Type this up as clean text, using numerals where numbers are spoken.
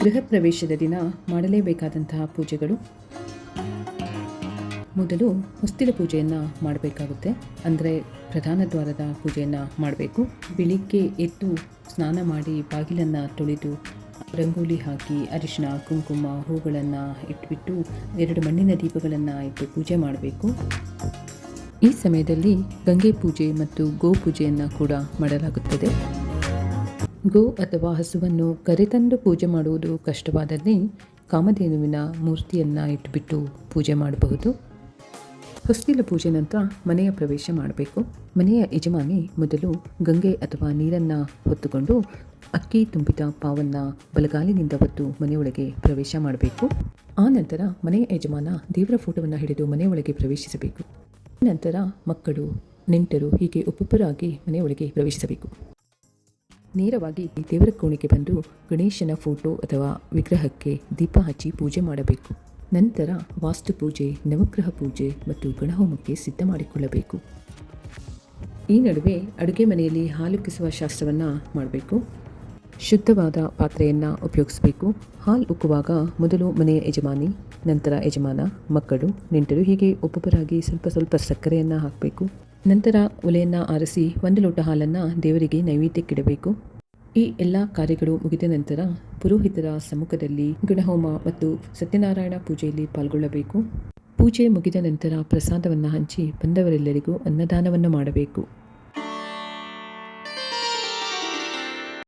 ಗೃಹ ಪ್ರವೇಶದ ದಿನ ಮಾಡಲೇಬೇಕಾದಂತಹ ಪೂಜೆಗಳು. ಮೊದಲು ಹೊಸ್ತಿಲ ಪೂಜೆಯನ್ನು ಮಾಡಬೇಕಾಗುತ್ತೆ. ಅಂದರೆ ಪ್ರಧಾನ ದ್ವಾರದ ಪೂಜೆಯನ್ನು ಮಾಡಬೇಕು. ಬೆಳಿಗ್ಗೆ ಎದ್ದು ಸ್ನಾನ ಮಾಡಿ ಬಾಗಿಲನ್ನು ತೊಳೆದು ರಂಗೋಲಿ ಹಾಕಿ ಅರಿಶಿನ ಕುಂಕುಮ ಹೂಗಳನ್ನು ಇಟ್ಬಿಟ್ಟು 2 ಮಣ್ಣಿನ ದೀಪಗಳನ್ನು ಇಟ್ಟು ಪೂಜೆ ಮಾಡಬೇಕು. ಈ ಸಮಯದಲ್ಲಿ ಗಂಗೆ ಪೂಜೆ ಮತ್ತು ಗೋ ಪೂಜೆಯನ್ನು ಕೂಡ ಮಾಡಲಾಗುತ್ತದೆ. ಗೋ ಅಥವಾ ಹಸುವನ್ನು ಕರೆತಂದು ಪೂಜೆ ಮಾಡುವುದು ಕಷ್ಟವಾದಲ್ಲಿ ಕಾಮಧೇನುವಿನ ಮೂರ್ತಿಯನ್ನು ಇಟ್ಟುಬಿಟ್ಟು ಪೂಜೆ ಮಾಡಬಹುದು. ಹೊಸ್ತಿಲ ಪೂಜೆ ನಂತರ ಮನೆಯ ಪ್ರವೇಶ ಮಾಡಬೇಕು. ಮನೆಯ ಯಜಮಾನಿ ಮೊದಲು ಗಂಗೆ ಅಥವಾ ನೀರನ್ನು ಹೊತ್ತುಕೊಂಡು ಅಕ್ಕಿ ತುಂಬಿದ ಪಾವನ್ನು ಬಲಗಾಲಿನಿಂದ ಹೊತ್ತು ಮನೆಯೊಳಗೆ ಪ್ರವೇಶ ಮಾಡಬೇಕು. ಆ ನಂತರ ಮನೆಯ ಯಜಮಾನ ದೇವರ ಫೋಟೋವನ್ನು ಹಿಡಿದು ಮನೆಯೊಳಗೆ ಪ್ರವೇಶಿಸಬೇಕು. ನಂತರ ಮಕ್ಕಳು, ನೆಂಟರು ಹೀಗೆ ಒಬ್ಬೊಬ್ಬರಾಗಿ ಮನೆಯೊಳಗೆ ಪ್ರವೇಶಿಸಬೇಕು. ನೇರವಾಗಿ ದೇವರ ಕೋಣೆಗೆ ಬಂದು ಗಣೇಶನ ಫೋಟೋ ಅಥವಾ ವಿಗ್ರಹಕ್ಕೆ ದೀಪ ಹಚ್ಚಿ ಪೂಜೆ ಮಾಡಬೇಕು. ನಂತರ ವಾಸ್ತು ಪೂಜೆ, ನವಗ್ರಹ ಪೂಜೆ ಮತ್ತು ಗಣಹೋಮಕ್ಕೆ ಸಿದ್ಧ ಮಾಡಿಕೊಳ್ಳಬೇಕು. ಈ ನಡುವೆ ಅಡುಗೆ ಮನೆಯಲ್ಲಿ ಹಾಲುಕ್ಕಿಸುವ ಶಾಸ್ತ್ರವನ್ನು ಮಾಡಬೇಕು. ಶುದ್ಧವಾದ ಪಾತ್ರೆಯನ್ನು ಉಪಯೋಗಿಸಬೇಕು. ಹಾಲು ಉಕ್ಕುವಾಗ ಮೊದಲು ಮನೆಯ ಯಜಮಾನಿ, ನಂತರ ಯಜಮಾನ, ಮಕ್ಕಳು, ನೆಂಟರು ಹೀಗೆ ಒಬ್ಬೊಬ್ಬರಾಗಿ ಸ್ವಲ್ಪ ಸ್ವಲ್ಪ ಸಕ್ಕರೆಯನ್ನು ಹಾಕಬೇಕು. ನಂತರ ಒಲೆಯನ್ನು ಆರಿಸಿ 1 ಲೋಟ ಹಾಲನ್ನು ದೇವರಿಗೆ ನೈವೇದ್ಯಕ್ಕಿಡಬೇಕು. ಈ ಎಲ್ಲ ಕಾರ್ಯಗಳು ಮುಗಿದ ನಂತರ ಪುರೋಹಿತರ ಸಮ್ಮುಖದಲ್ಲಿ ಗಣಹೋಮ ಮತ್ತು ಸತ್ಯನಾರಾಯಣ ಪೂಜೆಯಲ್ಲಿ ಪಾಲ್ಗೊಳ್ಳಬೇಕು. ಪೂಜೆ ಮುಗಿದ ನಂತರ ಪ್ರಸಾದವನ್ನು ಹಂಚಿ ಬಂದವರೆಲ್ಲರಿಗೂ ಅನ್ನದಾನವನ್ನು ಮಾಡಬೇಕು.